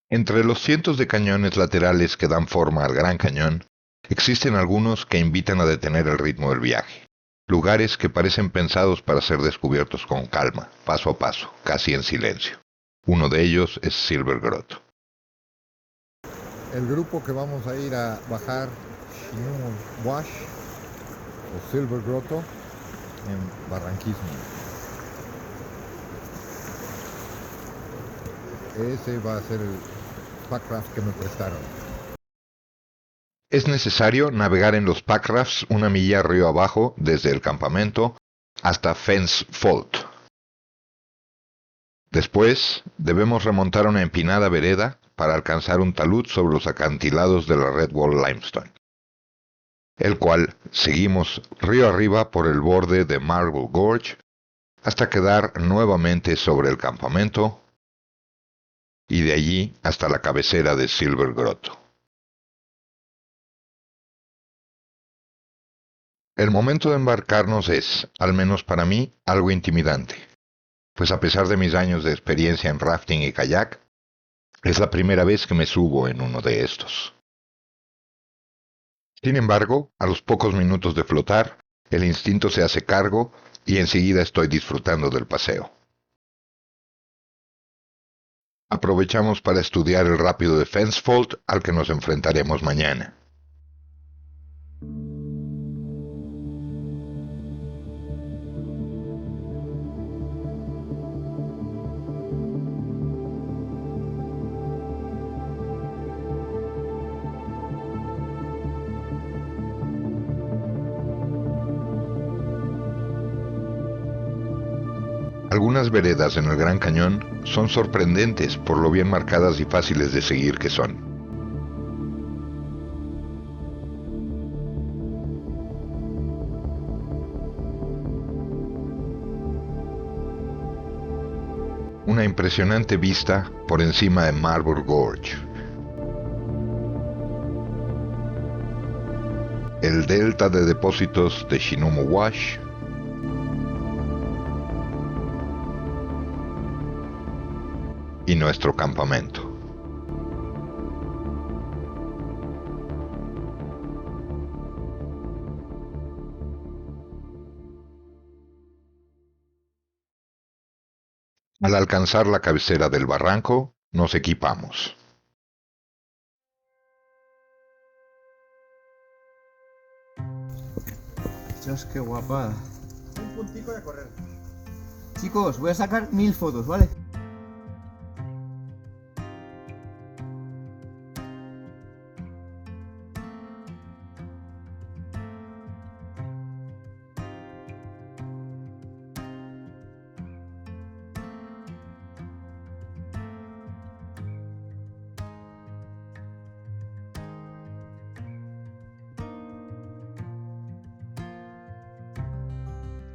Entre los cientos de cañones laterales que dan forma al Gran Cañón, existen algunos que invitan a detener el ritmo del viaje. Lugares que parecen pensados para ser descubiertos con calma, paso a paso, casi en silencio. Uno de ellos es Silver Grotto. El grupo que vamos a ir a bajar Shinum Wash o Silver Grotto en Barranquismo. Ese va a ser el packraft que me prestaron. Es necesario navegar en los packrafts una milla río abajo desde el campamento hasta Fence Fault. Después debemos remontar una empinada vereda para alcanzar un talud sobre los acantilados de la Red Wall Limestone, el cual seguimos río arriba por el borde de Marble Gorge hasta quedar nuevamente sobre el campamento y de allí hasta la cabecera de Silver Grotto. El momento de embarcarnos es, al menos para mí, algo intimidante, pues a pesar de mis años de experiencia en rafting y kayak, es la primera vez que me subo en uno de estos. Sin embargo, a los pocos minutos de flotar, el instinto se hace cargo y enseguida estoy disfrutando del paseo. Aprovechamos para estudiar el rápido de Fence Fault al que nos enfrentaremos mañana. Algunas veredas en el Gran Cañón son sorprendentes por lo bien marcadas y fáciles de seguir que son. Una impresionante vista por encima de Marble Gorge. El delta de depósitos de Shinum Wash. Y nuestro campamento. Al alcanzar la cabecera del barranco, nos equipamos. Dios, qué guapada. Un puntico de correr. Chicos, voy a sacar 1000 fotos, ¿vale?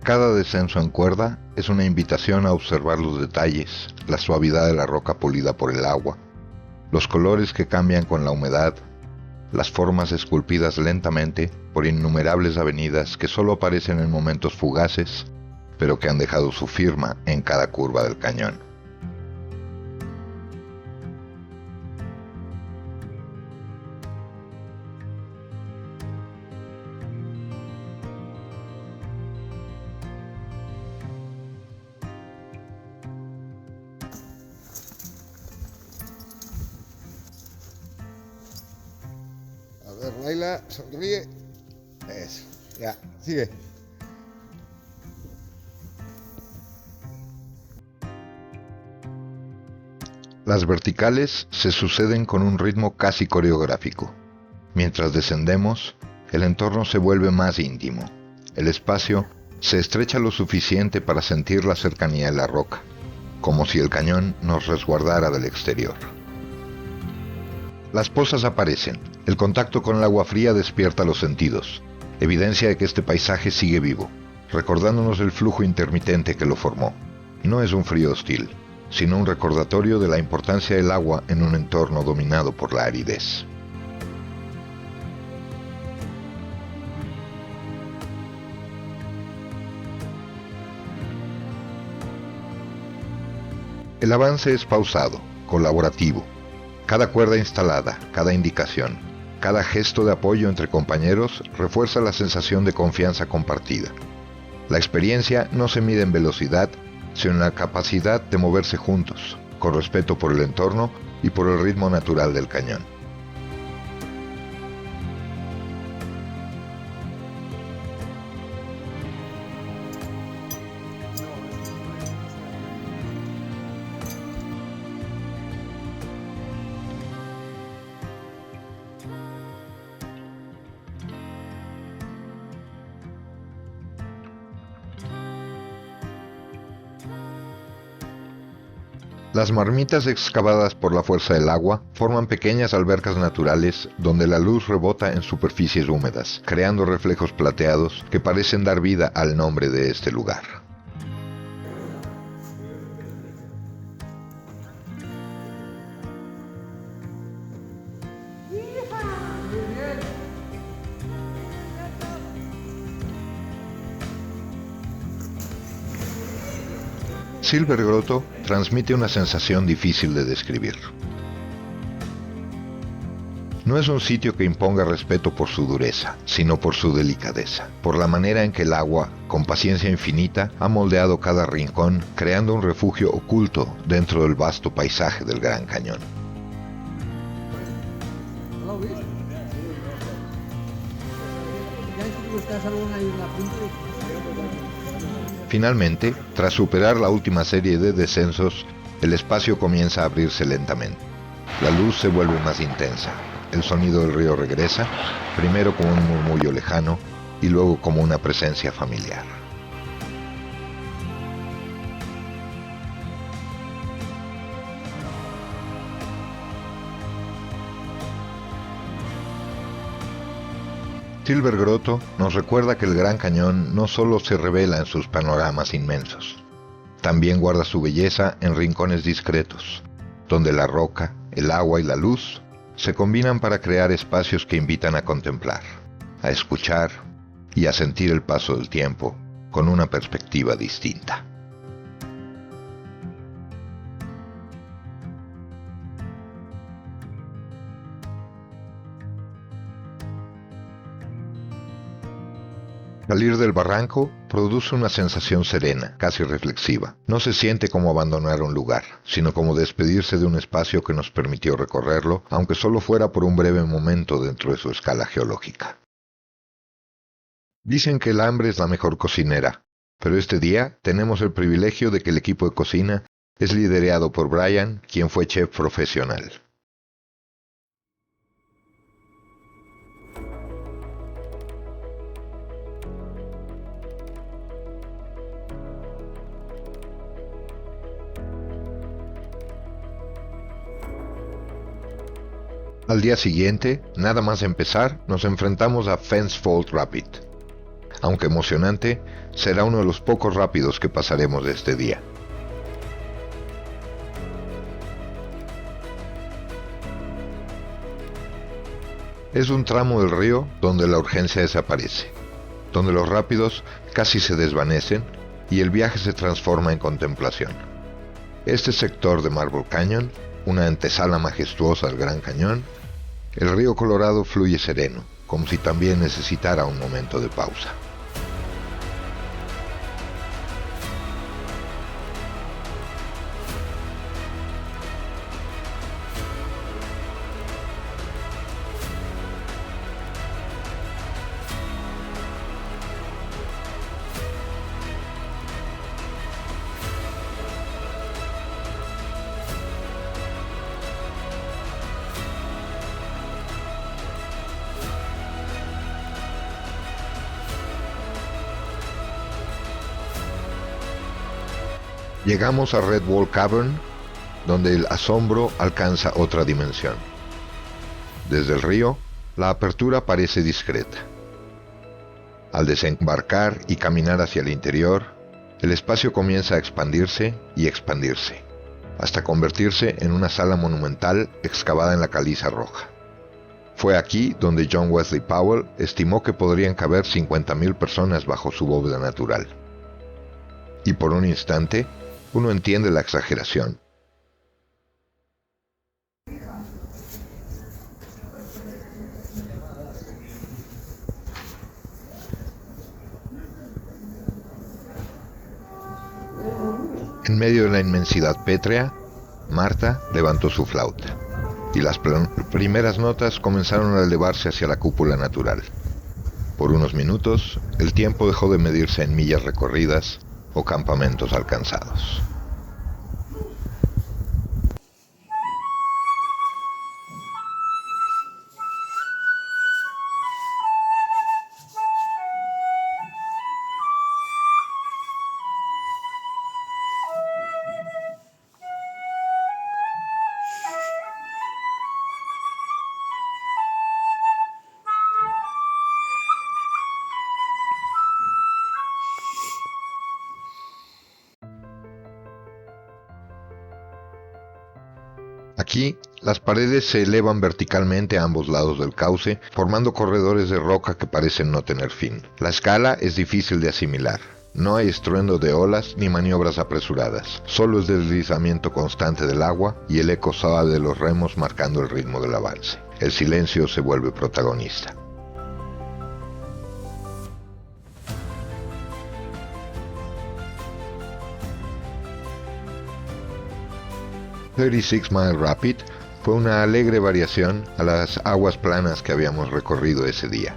Cada descenso en cuerda es una invitación a observar los detalles, la suavidad de la roca polida por el agua, los colores que cambian con la humedad, las formas esculpidas lentamente por innumerables avenidas que solo aparecen en momentos fugaces, pero que han dejado su firma en cada curva del cañón. A ver, Laila, sonríe. Eso, ya, sigue. Las verticales se suceden con un ritmo casi coreográfico. Mientras descendemos, el entorno se vuelve más íntimo. El espacio se estrecha lo suficiente para sentir la cercanía de la roca, como si el cañón nos resguardara del exterior. Las pozas aparecen. El contacto con el agua fría despierta los sentidos, evidencia de que este paisaje sigue vivo, recordándonos el flujo intermitente que lo formó. No es un frío hostil, sino un recordatorio de la importancia del agua en un entorno dominado por la aridez. El avance es pausado, colaborativo. Cada cuerda instalada, cada indicación, cada gesto de apoyo entre compañeros refuerza la sensación de confianza compartida. La experiencia no se mide en velocidad, sino en la capacidad de moverse juntos, con respeto por el entorno y por el ritmo natural del cañón. Las marmitas excavadas por la fuerza del agua forman pequeñas albercas naturales donde la luz rebota en superficies húmedas, creando reflejos plateados que parecen dar vida al nombre de este lugar. Silver Grotto transmite una sensación difícil de describir. No es un sitio que imponga respeto por su dureza, sino por su delicadeza, por la manera en que el agua, con paciencia infinita, ha moldeado cada rincón, creando un refugio oculto dentro del vasto paisaje del Gran Cañón. Finalmente, tras superar la última serie de descensos, el espacio comienza a abrirse lentamente. La luz se vuelve más intensa. El sonido del río regresa, primero como un murmullo lejano y luego como una presencia familiar. Silver Grotto nos recuerda que el Gran Cañón no solo se revela en sus panoramas inmensos, también guarda su belleza en rincones discretos, donde la roca, el agua y la luz se combinan para crear espacios que invitan a contemplar, a escuchar y a sentir el paso del tiempo con una perspectiva distinta. Salir del barranco produce una sensación serena, casi reflexiva. No se siente como abandonar un lugar, sino como despedirse de un espacio que nos permitió recorrerlo, aunque solo fuera por un breve momento dentro de su escala geológica. Dicen que el hambre es la mejor cocinera, pero este día tenemos el privilegio de que el equipo de cocina es liderado por Brian, quien fue chef profesional. Al día siguiente, nada más empezar, nos enfrentamos a Fence Fault Rapid. Aunque emocionante, será uno de los pocos rápidos que pasaremos de este día. Es un tramo del río donde la urgencia desaparece, donde los rápidos casi se desvanecen y el viaje se transforma en contemplación. Este sector de Marble Canyon, una antesala majestuosa al Gran Cañón, el río Colorado fluye sereno, como si también necesitara un momento de pausa. Llegamos a Red Wall Cavern, donde el asombro alcanza otra dimensión. Desde el río, la apertura parece discreta. Al desembarcar y caminar hacia el interior, el espacio comienza a expandirse y expandirse, hasta convertirse en una sala monumental excavada en la caliza roja. Fue aquí donde John Wesley Powell estimó que podrían caber 50,000 personas bajo su bóveda natural. Y por un instante, uno entiende la exageración. medio de la inmensidad pétrea, Marta levantó su flauta, y las primeras notas comenzaron a elevarse hacia la cúpula natural. Por unos minutos, el tiempo dejó de medirse en millas recorridas o campamentos alcanzados. Aquí, las paredes se elevan verticalmente a ambos lados del cauce, formando corredores de roca que parecen no tener fin. La escala es difícil de asimilar. No hay estruendo de olas ni maniobras apresuradas, solo el deslizamiento constante del agua y el eco suave de los remos marcando el ritmo del avance. El silencio se vuelve protagonista. "36 Mile Rapid" fue una alegre variación a las aguas planas que habíamos recorrido ese día.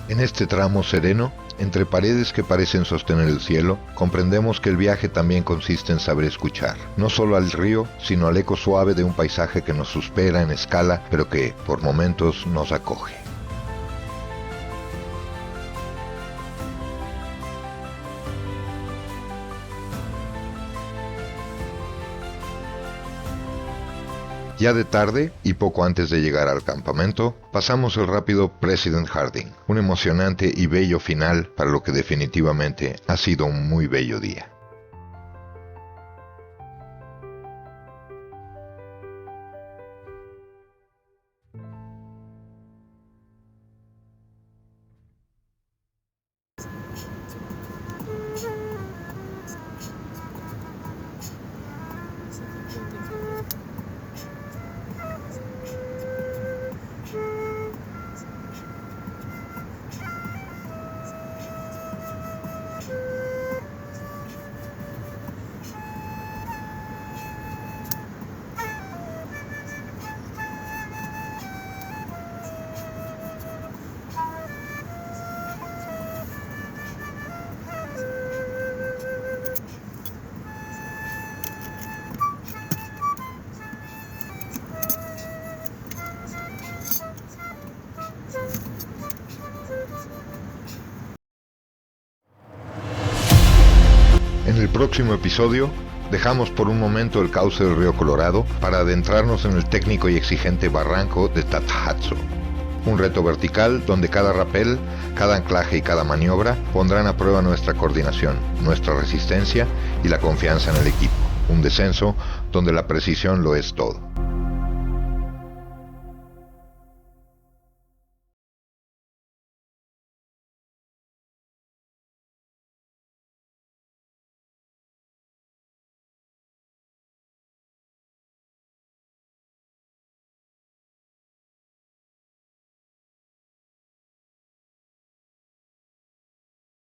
En este tramo sereno, entre paredes que parecen sostener el cielo, comprendemos que el viaje también consiste en saber escuchar, no solo al río, sino al eco suave de un paisaje que nos supera en escala, pero que, por momentos, nos acoge. Ya de tarde, y poco antes de llegar al campamento, pasamos el rápido President Harding, un emocionante y bello final para lo que definitivamente ha sido un muy bello día. En el próximo episodio, dejamos por un momento el cauce del río Colorado para adentrarnos en el técnico y exigente barranco de Tathatsu. Un reto vertical donde cada rapel, cada anclaje y cada maniobra pondrán a prueba nuestra coordinación, nuestra resistencia y la confianza en el equipo. Un descenso donde la precisión lo es todo.